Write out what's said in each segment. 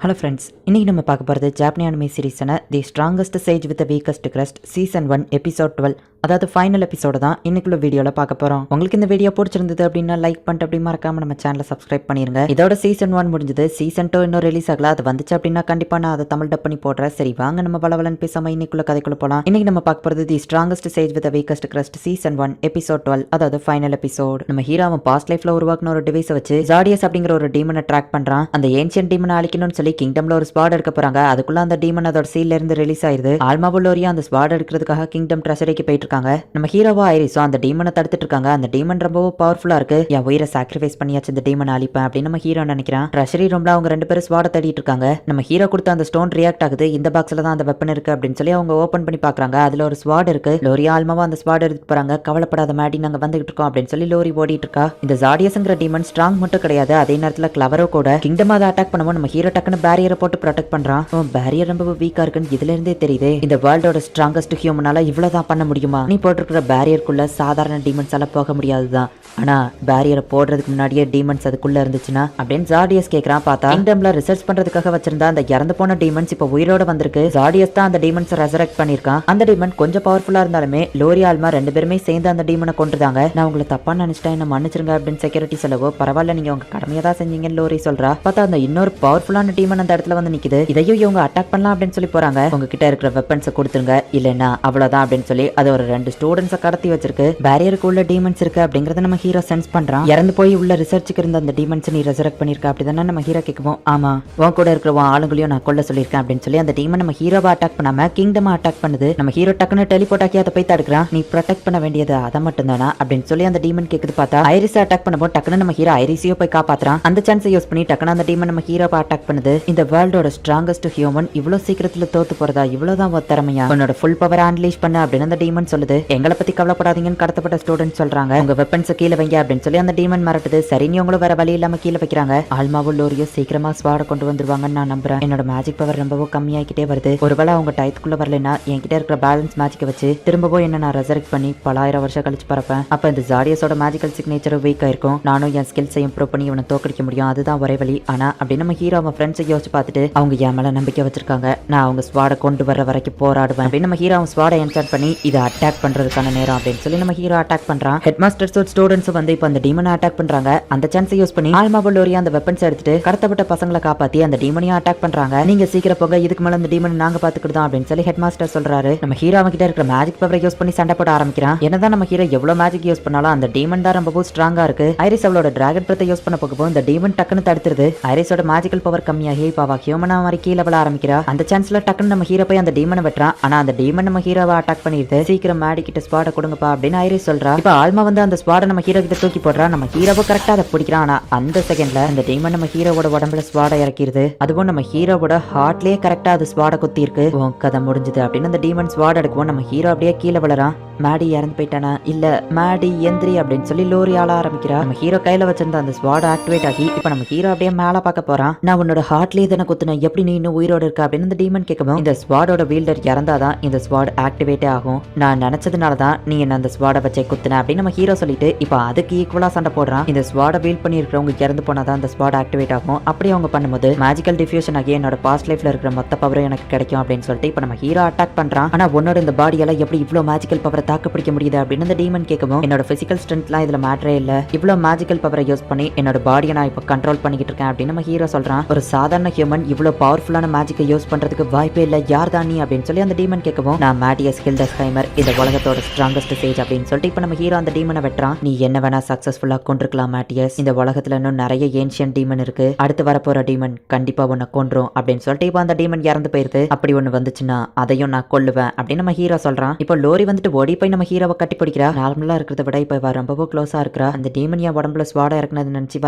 Hello friends, இன்னைக்கு நம்ம பார்க்க போகிறது ஜாப்பனீஸ் அனிமே சீரிஸான the strongest sage with weakest crest season 1 episode 12, அதாவது ஃபைனல் எபிசோட தான் இன்னைக்குள்ள வீடியோவில் பார்க்க போகிறோம். உங்களுக்கு இந்த வீடியோ பிடிச்சிருந்தது அப்படின்னா லைக் பண்ணிட்டு அப்படி மறக்காம நம்ம சேனலை சப்ஸ்கிரைப் பண்ணிருங்க. இதோட சீசன் 1 முடிஞ்சது. சீசன் 2 இன்னும் ரிலீஸ் ஆகல. அது வந்துச்சு அப்படின்னா கண்டிப்பாக நான் அதை தமிழ் டப் பண்ணி போடுறேன். சரி வாங்க நம்ம வளவலன்னு பேசாம இன்னைக்குள்ள கதைக்குள்ள போகலாம். இன்னைக்கு நம்ம பார்க்க போகிறது தி strongest sage with weakest crest season 1 episode 12, அதாவது ஃபைனல் எபிசோட். நம்ம ஹீரோவன் பாஸ்ட் லைஃப்ல உருவாக்குன ஒரு டிவைஸை வச்சு ஜாடியஸ் அப்படிங்கிற ஒரு டீமனை ட்ராக் பண்றான். அந்த ஏன்ஷியன் டீமனை அழிக்கணும்னு சொல்லி கிங்டம்ல ஒரு ஸ்பாட் எடுக்க போறாங்க. அதுக்குள்ள அந்த டீமன் அதோட சீல்ல இருந்து ரிலீஸ் ஆயிருது. ஆல்மாவுல்லோரியா அந்த ஸ்பாட் எடுக்கிறதுக்காக கிங்டம் ட்ரெஷரிக்கு போயிட்டு இருக்காங்க. நம்ம ஹீரோவா ஐரிஸோ அந்த டீமனை தடுத்துட்டு இருக்காங்க. அந்த டீமன் ரொம்ப பவர்ஃபுல்லா இருக்கு. என் உயிரை சாக்ரிஃபைஸ் பண்ணியாச்சு இந்த டீமனை அழிப்பேன் அப்படின்னு நம்ம ஹீரோ நினைக்கிறான். ட்ரெஷரி ரூம்ல அவங்க ரெண்டு பேரும் ஸ்பாட தேடிட்டு இருக்காங்க. நம்ம ஹீரோ கொடுத்த அந்த ஸ்டோன் ரியாக்ட் ஆகுது. இந்த பாக்ஸ்ல தான் அந்த வெப்பன் இருக்கு அப்படின்னு சொல்லி அவங்க ஓபன் பண்ணி பாக்குறாங்க. அதுல ஒரு ஸ்வாட் இருக்கு. லோரியா ஆல்மாவா அந்த ஸ்வாட் எடுத்து போறாங்க. கவலைப்படாத மேடி, நாங்க வந்துகிட்டு இருக்கோம் அப்படின்னு சொல்லி லோரி ஓடிட்டு இருக்கா. இந்த ஜாடியஸ்ங்கிற டீமன் ஸ்ட்ராங் மட்டும் கிடையாது, அதே நேரத்துல கிளவரோ கூட. கிங்டம் அதை அட்டாக் பண்ணுவோம். நம்ம ஹீரோ டக்குன்னு பேரியரை போட்டு ப்ரொடெக்ட் பண்றான். பேரியர் ரொம்ப வீக்கா இருக்குன்னு இதுல இருந்தே தெரியுது. இந்த வேர்ல்டோட ஸ்ட்ராங்கஸ்ட் ஹியூமனால இவ்வளவுதான் பண்ண முடியுமா? நீ போட்டிருக்கிற பேரியருக்குள்ள சாதாரண டீமன்ஸ் எல்லாம் போக முடியாதுதான். ஆனா பேரியரை போடுறதுக்கு முன்னாடியே டீமன்ஸ் அதுக்குள்ள இருந்துச்சுன்னா அப்படின்னு ஜாடியஸ் கேக்குறான். பார்த்தா கிங்டம்ல ரிசர்ச் பண்றதுக்காக வச்சிருந்த அந்த இறந்து போன டீமன்ஸ் இப்ப உயிரோட வந்திருக்கு. ஜாடியஸ் தான் அந்த டீமன்ஸ் ரெசரெக்ட் பண்ணிருக்கான். அந்த டீமன் கொஞ்சம் பவர்ஃபுல்லா இருந்தாலுமே லோரி ஆல்மா ரெண்டு பேருமே சேர்ந்து அந்த டீமனை கொண்டுதாங்க. நான் உங்களை தப்பா நினைச்சிட்டேன், என்ன மன்னிச்சிருங்க அப்படின்னு செக்யூரிட்டி செலவோ பரவாயில்ல, நீங்க உங்க கடமையை தான் செஞ்சீங்கன்னு லோரி சொல்றா. பார்த்தா அந்த இன்னொரு பவர்ஃபுல்லான டீமன் அந்த இடத்துல வந்து நிக்குது. இதையும் இவங்க அட்டாக் பண்ணலாம் அப்படின்னு சொல்லி போறாங்க. உங்ககிட்ட இருக்கிற வெப்பன்ஸை கொடுத்துருங்க, இல்லைன்னா அவ்வளவுதான் அப்படின்னு சொல்லி அது ஒரு 2 ஸ்டூடெண்ட்ஸை கடத்தி வச்சிருக்கு. பேரியருக்கு உள்ள டீமன்ஸ் இருக்கு அப்படிங்கறத நம்ம ஹீரோ சென்ஸ் பண்றான். இறந்து போய் உள்ள ரிசர்ச்சுக்கு இருந்த அந்த டீமன்ஸ் நீ ரெசரெக்ட் பண்ணிருக்க அப்படிதானே நம்ம ஹீரோ கேட்கவும், ஆமா உன் கூட இருக்கிற ஆளுங்களையும் நான் கொல்ல சொல்லியிருக்கேன் அப்படின்னு சொல்லி அந்த டீமன் நம்ம ஹீரோவை அட்டாக் பண்ணாம கிங்டமா அட்டாக் பண்ணுது. நம்ம ஹீரோ டக்குன்னு டெலிபோர்ட் ஆக்கி அதை போய் தடுக்கிறான். நீ ப்ரொடெக்ட் பண்ண வேண்டியது அதை மட்டும் தானா அப்படின்னு சொல்லி அந்த டீமன் கேக்குது. பார்த்தா ஐரிஸ் அட்டாக் பண்ணும்போது டக்குன்னு நம்ம ஹீரோ ஐரிஸையோ போய் காப்பாத்துறான். அந்த சான்ஸை யூஸ் பண்ணி டக்குன்னு அந்த டீமன் நம்ம ஹீரோவை அட்டாக் பண்ணுது. இந்த வேர்ல்டோட ஸ்ட்ராங்கஸ்ட் ஹியூமன் இவ்வளவு சீக்கிரத்துல தோத்து போறதா? இவ்வளவுதான் திறமையா? உன்னோட ஃபுல் பவர் அன்லீஷ் பண்ண அப்படின்னு அந்த டீமன் சொல்லுது. எங்களை பத்தி கவலைப்படாதீங்கன்னு கடத்தப்பட்ட ஸ்டூடெண்ட் சொல்றாங்க. உங்க வெப்பன்ஸ் கீழே வைங்க அப்படின்னு சொல்லி அந்த டீமன் மிரட்டுது. சரி, நீ உங்களும் வேற வழி இல்லாம கீழே வைக்கிறாங்க. ஆல்மாவும் லோரியோ சீக்கிரமா ஸ்வாட கொண்டு வந்துருவாங்கன்னு நான் நம்புறேன். என்னோட மேஜிக் பவர் ரொம்பவும் கம்மியாகிட்டே வருது. ஒருவேளை அவங்க டயத்துக்குள்ள வரலன்னா என்கிட்ட இருக்கிற பேலன்ஸ் மேஜிக்கை வச்சு திரும்பவும் என்ன நான் ரெசரெக்ட் பண்ணி பல ஆயிரம் வருஷம் கழிச்சு பறப்பேன். அப்ப இந்த ஜாடியஸோட மேஜிக்கல் சிக்னேச்சர் வீக் ஆயிருக்கும். நானும் என் ஸ்கில்ஸை இம்ப்ரூவ் பண்ணி இவனை தோக்கடிக்க முடியும். அதுதான் ஒரே வழி. ஆனா அப்படின்னு நம்ம ஹீரோ அவன் ஃப்ரெண்ட்ஸை யோசிச்சு பார்த்துட்டு அவங்க என் மேல நம்பிக்கை வச்சிருக்காங்க. நான் அவங்க ஸ்வாட கொண்டு வர வரைக்கும் போராடுவேன் அப்படின்னு நம்ம ஹீரோ ஸ்வாட என்சார்ட் பண்ணி இதை அட்டாக் பண்றதுக்கான நேரம் அப்படின்னு சொல்லி நம்ம ஹீரோ அட்டாக் பண்றான். ஹெட் மாஸ்டர்ஸோட ஸ்டூடெண்ட்ஸ் வந்து இப்போ அந்த டீமனை அட்டாக் பண்றாங்க. அந்த சான்ஸை யூஸ் பண்ணி ஆல்மாவுல்லோரியா அந்த வெப்பன்ஸ் எடுத்துட்டு கடத்தப்பட்ட பசங்களை காப்பாத்தி அந்த டீமனையும் அட்டாக் பண்றாங்க. நீங்க சீக்கிரம் போங்க, இதுக்கு மேல அந்த டீமனை நாங்க பாத்துக்கிட்டோம் அப்படின்னு சொல்லி ஹெட் மாஸ்டர் சொல்றாரு. நம்ம ஹீரோ கிட்ட இருக்கிற மேஜிக் பவரை யூஸ் பண்ணி சண்டை போட ஆரம்பிக்கிறான். என்னதான் நம்ம ஹீரோ எவ்வளவு மேஜிக் யூஸ் பண்ணாலும் அந்த டீமன் தான் ரொம்ப ஸ்ட்ராங்கா இருக்கு. ஐரிஸ் அவளோட டிராகன் பிரத்தை யூஸ் பண்ண போகும்போது இந்த டீமன் டக்குன்னு தடுத்துருது. ஐரிஸோட மேஜிக்கல் பவர் கம்மியாகி இப்போ ஹியூமனா மாதிரி கீழே விழ ஆரம்பிக்கிறா. அந்த சான்ஸ்ல டக்குன்னு நம்ம ஹீரோ போய் அந்த டீமனை வெட்டுறான். ஆனா அந்த டீமன் நம்ம ஹீரோவை அட்டாக் பண்ணிடுது. சீக்கிரம் மேடி கிட்ட ஸ்பாட கொடுங்கப்பா அப்படின்னு ஐரிஸ் சொல்றா. இப்ப ஆல்மா வந்து அந்த ஸ்பாட நம்ம ஹீரோ கிட்ட தூக்கி போடுறா. நம்ம ஹீரோவை கரெக்டா அதை பிடிக்கிறான். ஆனா அந்த செகண்ட்ல அந்த டீமன் நம்ம ஹீரோவோட உடம்புல ஸ்வாட இறக்கிடுது. அதுவும் நம்ம ஹீரோவோட ஹார்ட்லயே கரெக்டா அது ஸ்வாட குத்தி இருக்கு. கதை முடிஞ்சது அப்படின்னு அந்த டீமன் ஸ்வாட எடுக்கும். நம்ம ஹீரோ அப்படியே கீழே விழறான். மேடி இறந்து போயிட்டானா? இல்ல, மேடி எந்திரி அப்படின்னு சொல்லி லோரி ஆள ஆரம்பிக்கிறா. நம்ம ஹீரோ கையில வச்சிருந்த அந்த ஸ்வாட் ஆக்டிவேட் ஆகி இப்ப நம்ம ஹீரோ அப்படியே மேல பார்க்க போறான். நான் உன்னோட ஹார்ட்லயே தானே குத்துனேன், எப்படி நீ இன்னும் உயிரோட இருக்க அப்படின்னு இந்த டீமன் கேட்கவும், இந்த ஸ்வாடோட வீல்டர் இறந்தாதான் இந்த ஸ்வாட் ஆக்டிவேட்டே ஆகும். நான் நினைச்சதுனாலதான் நீ என்ன அந்த ஸ்வாட வச்சே குத்துன அப்படின்னு நம்ம ஹீரோ சொல்லிட்டு இப்ப அதுக்கு ஈக்குவலா சண்டை போடுறான். இந்த ஸ்வாட வீல் பண்ணி இருக்கிறவங்க இறந்து போனாதான் அந்த ஸ்வாட் ஆக்டிவேட் ஆகும். அப்படி அவங்க பண்ணும்போது மேஜிக்கல் டிஃபியூஷன் ஆகி என்னோட பாஸ்ட் லைஃப்ல இருக்கிற மொத்த பவரும் எனக்கு கிடைக்கும் அப்படின்னு சொல்லிட்டு இப்ப நம்ம ஹீரோ அட்டாக் பண்றான். ஆனா உன்னோட இந்த பாடியால எப்படி இவ்வளவு மேஜிக்கல் பவரை தாக்கு பிடிக்க முடியுது அப்படின்னு இந்த டீமன் கேட்கவும், என்னோட பிசிக்கல் ஸ்ட்ரென்த்லாம் இதுல மேட்டரே இல்ல, இவ்வளவு மேஜிக்கல் பவரை யூஸ் பண்ணி என்னோட பாடியை நான் இப்ப கண்ட்ரோல் பண்ணிக்கிட்டு இருக்கேன் அப்படின்னு நம்ம ஹீரோ சொல்றான். ஒரு சாதாரண ஹியூமன் இவ்வளவு பவர்ஃபுல்லான மேஜிக்கை யூஸ் பண்றதுக்கு வாய்ப்பே இல்ல, யார் தான் நீ அப்படின்னு சொல்லி அந்த டீமன் கேட்கவும், நான் மேடியஸ் ஹில்டஸ்ஹைமர், இந்த உலகத்தோட ஸ்ட்ராங்கஸ்ட் சேஜ் அப்படின்னு சொல்லிட்டு இப்ப நம்ம ஹீரோ அந்த டீமனை வெட்டுறான். நீ என்ன வேணா சக்சஸ்ஃபுல்லா கொண்டிருக்கலாம் மேட்டியஸ், இந்த உலகத்துல இன்னும் நிறைய ஏன்ஷியன் டீமன் இருக்கு, அடுத்து வரப்போற டீமன் கண்டிப்பா உன்னை கொன்றும் அப்படின்னு சொல்லிட்டு இப்ப அந்த டீமன் இறந்து போயிருது. அப்படி ஒண்ணு வந்துச்சுன்னா அதையும் நான் கொல்லுவேன் அப்படின்னு நம்ம ஹீரோ சொல்றான். இப்போ லோரி வந்துட்டு ஓடி போய் நம்ம ஹீரோவை கட்டி பிடிக்கிறா. நார்மலா இருக்கிறத விட இப்ப ரொம்பவும் க்ளோஸா இருக்கிறா. அந்த டீமன் என் உடம்புல ஸ்வாட இறக்குனது நினைச்சு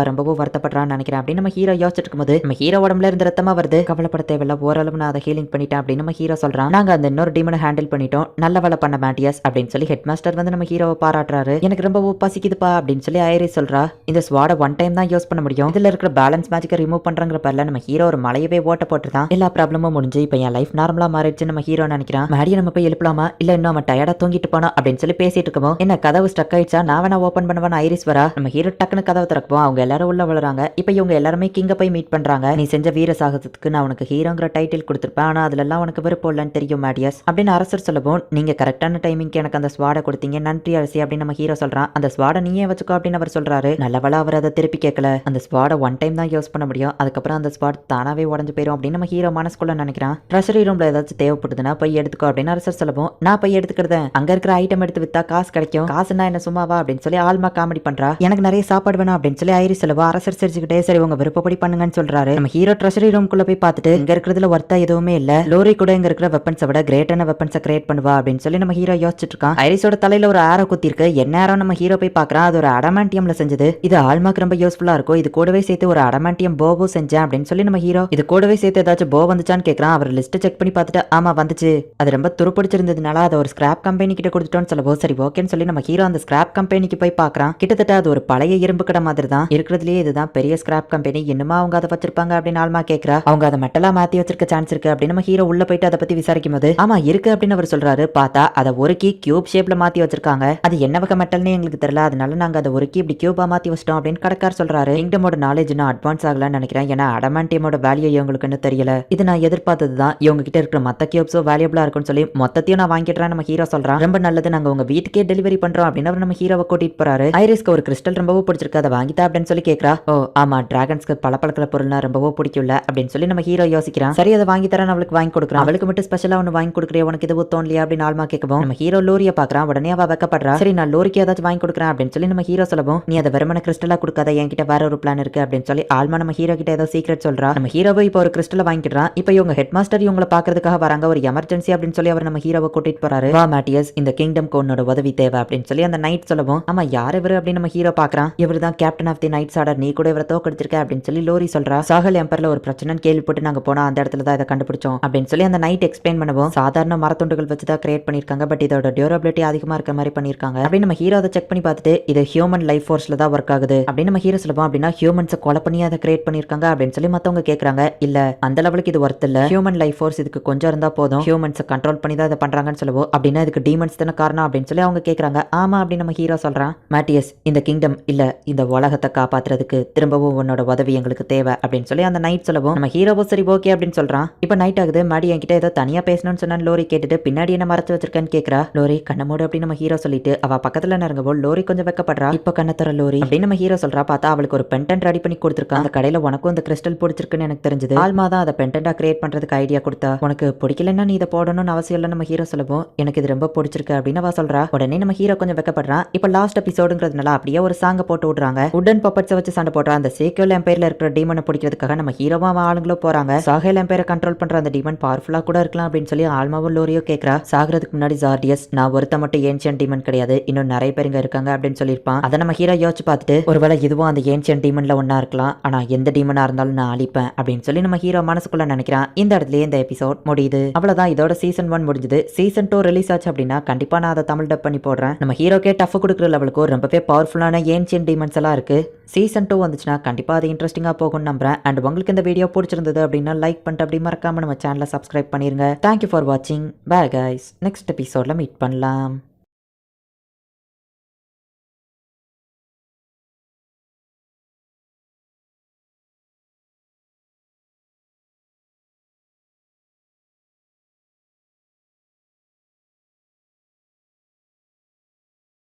ரொம்பவும் வருத்தப்படுறான்னு நினைக்கிறேன் அப்படின்னு நம்ம ஹீரோ யோசிச்சுட்டு இருக்கும்போது நம்ம ஹீரோ உடம்புல இருந்து ரத்தமா வருது. கவலைப்பட தேவையில்ல, ஓரளவு நான் அதை ஹீலிங் பண்ணிட்டேன் அப்படின்னு நம்ம ஹீரோ சொல்றான். நாங்க அந்த இன்னொரு டீமனை ஹேண்டில் பண்ணிட்டோம், நல்ல வேலை பண்ண மேட்டியஸ் அப்படின்னு சொல்லி ஹெட் மாஸ்டர் வந்து நம்ம ஹீரோவை பாராட்டுறாரு. எனக்கு ரொம்ப பசிக்குதுப்பா அப்படின்னு சொல்லி ஐரிஸ் சொல்றா. இந்த ஸ்வாட ஒன் டைம் தான் யூஸ் பண்ண முடியும், இதுல இருக்கிற பேலன்ஸ் மேஜிக்கை ரிமூவ் பண்றங்கிற பேர்ல நம்ம ஹீரோ ஒரு மலையவே ஓட்ட போட்டுதான் எல்லா ப்ராப்ளமும் முடிஞ்சு இப்ப என் லைஃப் நார்மலா மாறிடுச்சு நம்ம ஹீரோ நினைக்கிறான். மேடியை நம்ம போய் எழுப்பலாமா, இல்ல இன்னும் அவன் டயர்டா தூங்கிட்டு போனா அப்படின்னு சொல்லி பேசிட்டு இருக்கோம். என்ன கதவு ஸ்டக் ஆயிடுச்சா, நான் வேணா ஓபன் பண்ணுவேன் ஐரிஸ் வரா. நம்ம ஹீரோ டக்குன்னு கதவை திறக்குவோம். அவங்க எல்லாரும் உள்ள விழுறாங்க. இப்ப இவங்க எல்லாருமே கிங்க போய் மீட் பண்றாங்க. நீ செஞ்ச செஞ்ச வீர சாகசத்துக்கு நான் உனக்கு ஹீரோங்கிற டைட்டில் கொடுத்துருப்பேன், ஆனா அதுலலாம் உனக்கு விருப்பம் இல்லைன்னு தெரியும் மேடியஸ் அப்படின்னு அரசர் சொல்லவும், நீங்க கரெக்டான டைமிங்க்கு எனக்கு அந்த ஸ்வாடை கொடுத்தீங்க, நன்றி அரசி அப்படின்னு நம்ம ஹீரோ சொல்றான். அந்த ஸ்வாடை நீயே வச்சுக்கோ அப்படின்னு அவர் சொல்றாரு. நல்லவளா அவர் அதை திருப்பி கேட்கல. அந்த ஸ்வாடை ஒன் டைம் தான் யூஸ் பண்ண முடியும், அதுக்கப்புறம் அந்த ஸ்வாட் தானாவே உடஞ்சு போயிடும் அப்படின்னு நம்ம ஹீரோ மனசுக்குள்ள நினைக்கிறான். ட்ரெஷரி ரூம்ல ஏதாச்சும் தேவைப்படுதுன்னா போய் எடுத்துக்கோ அப்படின்னு அரசர் சொல்லவும், நான் போய் எடுத்துக்கிறேன், அங்க இருக்கிற ஐட்டம் எடுத்து வித்தா காசு கிடைக்கும், காசுனா என்ன சும்மாவா அப்படின்னு சொல்லி ஆல்மா காமெடி பண்றா. எனக்கு நிறைய சாப்பாடு வேணும் அப்படின்னு சொல்லி ஐரிஸ் சொல்லவா, அரசர் சிரிச்சுக்கிட்டே சரி உங்க விருப்பப்படி பண்ணுங்கன்னு சொல்றாரு. நம்ம ஹீரோ ட்ரெஷரி ரூம்குள்ள போய் பார்த்துட்டு இங்க இருக்கிறதுல ஒர்த்தா எதுவுமே இல்ல, லோரி கூட இங்க இருக்கிற வெப்பன்ஸை விட கிரேட்டான வெப்பன்ஸை கிரியேட் பண்ணுவா அப்படின்னு சொல்லி நம்ம ஹீரோ யோசிச்சுட்டு இருக்கான். ஐரிஸோட தலையில ஒரு ஆரோ குத்தி இருக்கு. என்ன ஆரோ நம்ம ஹீரோ போய் பார்க்கறான், அது ஒரு அடமாண்டியம்ல செஞ்சது. இது ஆல்மாக்கு ரொம்ப யூஸ்ஃபுல்லா இருக்கும், இது கூடவே சேர்த்து ஒரு அடமாண்டியம் போவோ செஞ்சேன் அப்படின்னு சொல்லி நம்ம ஹீரோ இது கூடவே சேர்த்து ஏதாச்சும் போ வந்துச்சான்னு கேட்கறான். அவர் லிஸ்ட் செக் பண்ணி பார்த்துட்டு ஆமா வந்துச்சு, அது ரொம்ப துருப்பிடிச்சிருந்ததுனால அதை ஒரு ஸ்கிராப் கம்பெனி கிட்ட கொடுத்துட்டோம்னு சொல்லவோ, சரி ஓகேன்னு சொல்லி நம்ம ஹீரோ அந்த ஸ்கிராப் கம்பெனிக்கு போய் பார்க்கறான். கிட்டத்தட்ட அது ஒரு பழைய இரும்பு கடை மாதிரி தான் இருக்கிறதுலயே, இதுதான் பெரிய ஸ்கிராப் கம்பெனி, இன்னுமா அவங்க அதை வச்சிருப்பாங்க அப்படின்னு ஆல்மா கேட்கறா. அவங்க அதை மெட்டலா மாத்தி வச்சிருக்க சான்ஸ் இருக்கு அப்படின்னு நம்ம ஹீரோ உள்ள போயிட்டு அதை பத்தி விசாரிக்கும் போது ஆமா இருக்கு அப்படின்னு அவர் சொல்றாரு. பார்த்தா அதை ஒரு கீ கியூப் ஷேப்ல மாத்தி வச்சிருக்காங்க, அது என்ன வகை மெட்டல்னு எங்களுக்கு தெரியல, அதனால நாங்க அதை ஒரு கீ இப்படி கியூபா மாத்தி வச்சிட்டோம் அப்படின்னு கடைக்கார் சொல்றாரு. கிங்டமோட நாலேஜ் இன்னும் அட்வான்ஸ் ஆகலன்னு நினைக்கிறேன், ஏன்னா அடமாண்டியமோட வேல்யூ இவங்களுக்கு தெரியல, இது நான் எதிர்பார்த்தது தான், இவங்க கிட்ட இருக்கிற மத்த கியூப்ஸோ வேல்யூபிளா இருக்கும்னு சொல்லி மொத்தத்தையும் நான் வாங்கிடுறேன் நம்ம ஹீரோ சொல்றான். ரொம்ப நல்லது, நாங்க உங்க வீட்டுக்கே டெலிவரி பண்றோம் அப்படின்னு அவர் நம்ம ஹீரோவை கூட்டிட்டு போறாரு. ஐரிஸ்க்கு ஒரு கிறிஸ்டல் ரொம்பவும் பிடிச்சிருக்கு, அதை வாங்கிட்டா அப்படின்னு சொல்லி கேட்கறா. ஓ ஆமா, டிராகன்ஸ்க்கு பளபளக்கிற பொருள்னா ரொம்பவும் பிடிக்கும்ல அப்படின்னு சொல்லி நம்ம ஹீரோ யோசிக்கிறான். சரி அதை வாங்கி தரேன் அவளுக்கு வாங்கி கொடுக்குறான். அவளுக்கு மட்டும் ஸ்பெஷலா ஒன்று வாங்கி கொடுக்குறேன், உனக்கு இது தோணலையா அப்படின்னு ஆல்மா கேட்கவும், நம்ம ஹீரோ லோரியை பார்க்கறான். உடனே அவ வெக்கப்படுறா. சரி நான் லோரிக்கு ஏதாச்சும் வாங்கி கொடுக்குறேன் அப்படின்னு சொல்லி நம்ம ஹீரோ சொல்லவும், நீ அதை வெறுமன கிறிஸ்டலா கொடுக்காத, என்கிட்ட வேற ஒரு பிளான் இருக்கு அப்படின்னு சொல்லி ஆல்மா நம்ம ஹீரோ கிட்ட ஏதோ சீக்ரெட் சொல்றா. நம்ம ஹீரோவை இப்போ ஒரு கிறிஸ்டலை வாங்கிடுறான். இப்போ இவங்க ஹெட் மாஸ்டர் இவங்களை பாக்குறதுக்காக வராங்க, ஒரு எமர்ஜென்சி அப்படின்னு சொல்லி அவர் நம்ம ஹீரோவை கூட்டிட்டு போறாரு. வா மேட்டியஸ், இந்த கிங்டம் கோனோட உதவி தேவை அப்படின்னு சொல்லி அந்த நைட் சொல்லவும், ஆமா யார் இவரு அப்படின்னு நம்ம ஹீரோ பாக்குறான். இவர் தான் captain of the knights order, நீ கூட இவரை தோக்கடிச்சிருக்க அப்படின்னு சொல்லி லோரி சொல்றா. சாகல் எம்பர்ல ஒரு பிரச்சனைன்னு கேள்விப்பட்டு நாங்க போனா அந்த இடத்துல தான் இதை கண்டுபிடிச்சோம் அப்படின்னு சொல்லி அந்த நைட் எக்ஸ்பிளைன் பண்ணுவோம். சாதாரண மரத்துண்டுகள் வச்சு தான் கிரியேட் பண்ணிருக்காங்க, பட் இதோட டியூரபிலிட்டி அதிகமா இருக்க மாதிரி பண்ணிருக்காங்க அப்படின்னு நம்ம ஹீரோ அதை செக் பண்ணி பார்த்துட்டு, இது ஹியூமன் லைஃப் ஃபோர்ஸ்ல தான் ஒர்க் ஆகுது அப்படின்னு நம்ம ஹீரோ சொல்லுவோம். அப்படின்னா ஹியூமன்ஸை கொலை பண்ணி அதை கிரியேட் பண்ணிருக்காங்க அப்படின்னு சொல்லி மத்தவங்க கேட்கறாங்க. இல்ல அந்த லெவலுக்கு இது ஒர்த் இல்ல, ஹியூமன் லைஃப் ஃபோர்ஸ் இதுக்கு கொஞ்சம் இருந்தா போதும், ஹியூமன்ஸை கண்ட்ரோல் பண்ணி தான் இதை பண்றாங்கன்னு சொல்லுவோம். அப்படின்னா இதுக்கு டீமன்ஸ் தான காரணம் அப்படின்னு சொல்லி அவங்க கேட்கறாங்க. ஆமா அப்படின்னு நம்ம ஹீரோ சொல்றான். மேட்டியஸ், இந்த கிங்டம் இல்ல இந்த உலகத்தை காப்பாத்துறதுக்கு திரும்பவும் உன்னோட உதவி எங்களுக்கு தேவை அப்படின்னு சொல்லி அந்த நைட் சொல்லவும், நம்ம ஹீரோவோ சரி ஓகே அப்படின்னு சொல்றான். இப்ப நைட் ஆகுது. மாடி என்கிட்ட ஏதோ தனியா பேசணும்னு சொன்னா லோரி கேட்டுட்டு பின்னாடி என்ன மறைச்சு வச்சிருக்கேன்னு கேட்கறா. லோரி கண்ணமோடு அப்படின்னு நம்ம ஹீரோ சொல்லிட்டு அவ பக்கத்துல நெருங்கவோ லோரி கொஞ்சம் வெக்கப்படுறா. இப்ப கண்ணத்தர லோரி அப்படின்னு நம்ம ஹீரோ சொல்றா. பார்த்தா அவளுக்கு ஒரு பென்டென்ட் ரெடி பண்ணி கொடுத்துருக்கான். அந்த கடையில உனக்கும் அந்த கிறிஸ்டல் பிடிச்சிருக்குன்னு எனக்கு தெரிஞ்சது. ஆல்மா தான் அதை பென்டென்டா கிரியேட் பண்றதுக்கு ஐடியா கொடுத்தா. உனக்கு பிடிக்கலன்னா நீ இதை போடணும்னு அவசியம் இல்லை நம்ம ஹீரோ சொல்லவும், எனக்கு இது ரொம்ப பிடிச்சிருக்கு அப்படின்னு அவ சொல்றா. உடனே நம்ம ஹீரோ கொஞ்சம் வெக்கப்படுறான். இப்ப லாஸ்ட் எபிசோடுங்கிறதுனால அப்படியே ஒரு சாங்க போட்டு விடுறாங்க. உடன் பப்பட்ஸை வச்சு சண்டை போடுறா. அந்த சேக்கியோல் எம்பையர்ல இருக்கிற டீமனை பிடிக்கிறதுக்காக நம்ம ஹீரோவா ஆளுங்களும் போறாங்க. சாகேல் எம்பையரை கண்ட்ரோல் பண்ற அந்த டீமன் பவர்ஃபுல்லா கூட இருக்கலாம் அப்படின்னு சொல்லி ஆல்மாவும் லோரியோ கேட்கறா. சாகிறதுக்கு முன்னாடி ஜார்டியஸ், நான் ஒருத்த மட்டும் ஏன்ஷியன் டீமன் கிடையாது, இன்னும் நிறைய பேர் இங்க இருக்காங்க அப்படின்னு சொல்லியிருப்பான். அதை நம்ம ஹீரோ யோசிச்சு பார்த்துட்டு, ஒருவேளை இதுவும் அந்த ஏன்ஷியன் டீமன்ல ஒன்னா இருக்கலாம், ஆனா எந்த டீமனா இருந்தாலும் நான் அழிப்பேன் அப்படின்னு சொல்லி நம்ம ஹீரோ மனசுக்குள்ள நினைக்கிறான். இந்த இடத்துலயே இந்த எபிசோட் முடியுது. அவ்வளவுதான், இதோட சீசன் 1 முடிஞ்சது. சீசன் 2 ரிலீஸ் ஆச்சு அப்படின்னா கண்டிப்பா நான் அதை தமிழ் டப் பண்ணி போடுறேன். நம்ம ஹீரோக்கே டஃப் கொடுக்குற லெவலுக்கு ரொம்பவே பவர்ஃபுல்லான ஏன்ஷியன் டீமன்ஸ் எல்லாம் இருக்கு. சீசன் 2 வந்துச்சுன்னா கண்டிப்பா அது இன்ட்ரெஸ்டிங்கா போகும்னு நம்புறேன். அண்ட் உங்களுக்கு இந்த வீடியோ பிடிச்சிருந்தது அப்படின்னா லைக் பண்ணிட்டு அப்படி மறக்காம நம்ம சேனலை சப்ஸ்கிரைப் பண்ணிருங்க. தேங்க்யூ ஃபார் வாட்சிங். பை கைஸ், நெக்ஸ்ட் எபிசோட்ல மீட் பண்ணலாம்.